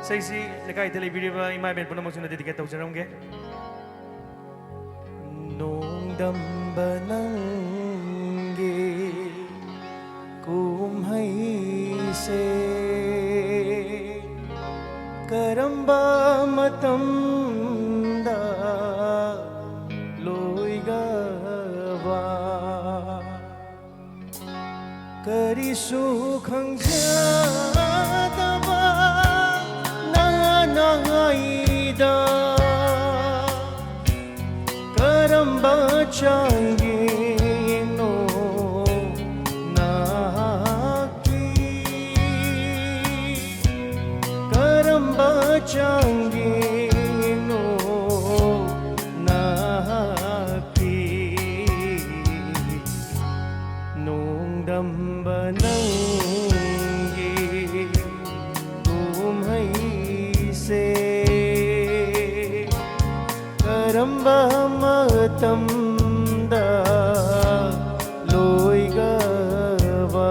ꯁꯩꯁꯤ ꯂꯩꯀꯥꯏꯗ ꯂꯩꯕꯤꯔꯤꯕ ꯏꯃꯥ ꯏꯕꯦꯟ ꯄꯨꯝꯅꯃꯛꯁꯤꯡꯅ ꯗꯦꯗꯤꯀꯦꯠ ꯇꯧꯖꯔꯝꯒꯦ ꯅꯣꯡꯗꯝꯕ ꯅꯪꯒꯤ ꯀꯨꯝꯍꯩꯁꯦ ꯀꯔꯝꯕ ꯃꯇꯝꯗ ꯂꯣꯏꯒꯕ ꯀꯔꯤꯁꯨ ꯈꯪꯖꯗꯕ ꯅꯪꯉꯥꯏꯗ karamba changino naki karamba changino naki nongdamba nangi kumhaise karamba matamda loigava.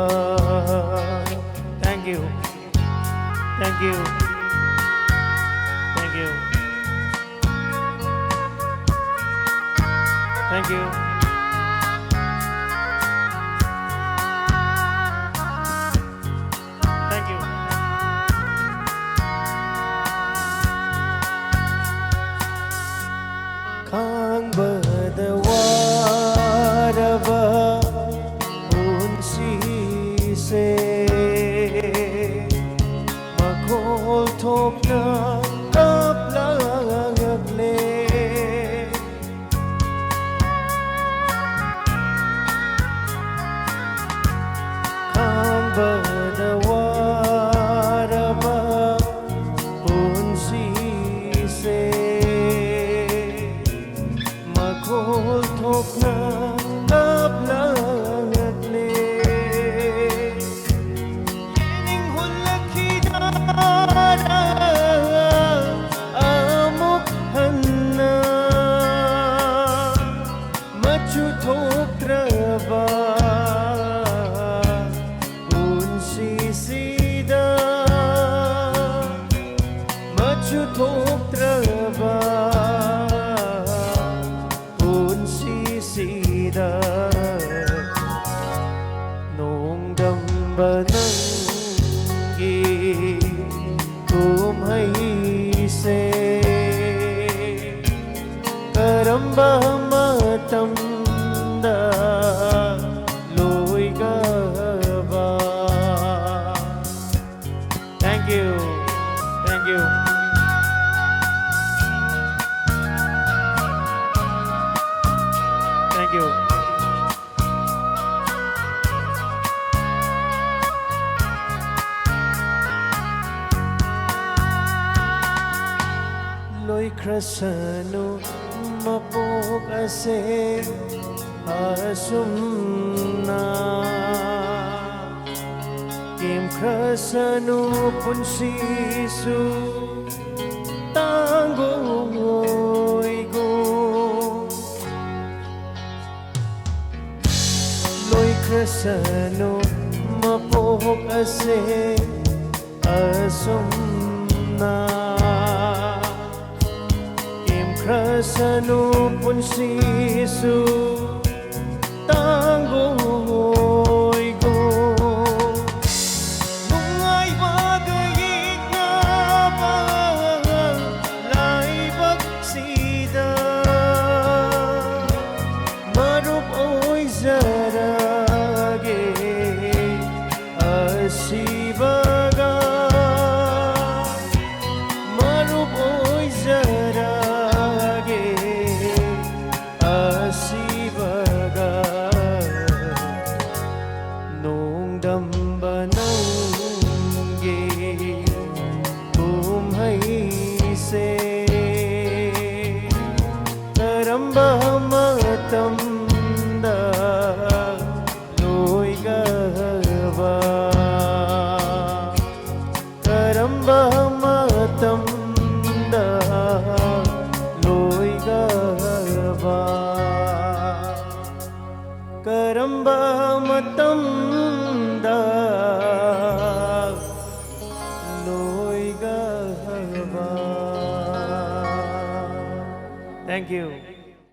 Thank you, thank you, thank you, thank you. Thank you. Kangbada waraba unsise makol thokna kaplagagle Kangbada waraba unsise makol thokna kaplagatle yening hulakhidara amuk hanna machu thoktraba unsisida machu thoktraba sida nongdamba nangi kumhaise karamba matamda loigava. Thank you, thank you. Thank you. Loi krasanu mapok ase asumna kim krasanu punsisu tangoigo krasano mapok ase asumna kim krasano punsisu tangoigo nungay bagayik na ba laibag sida marup oy zara Sivaga marup oy zarage asivaga nongdamba nangi kumhaise karamba matamda loigava karamba matamda loigava karamba matamda loigava Thank you.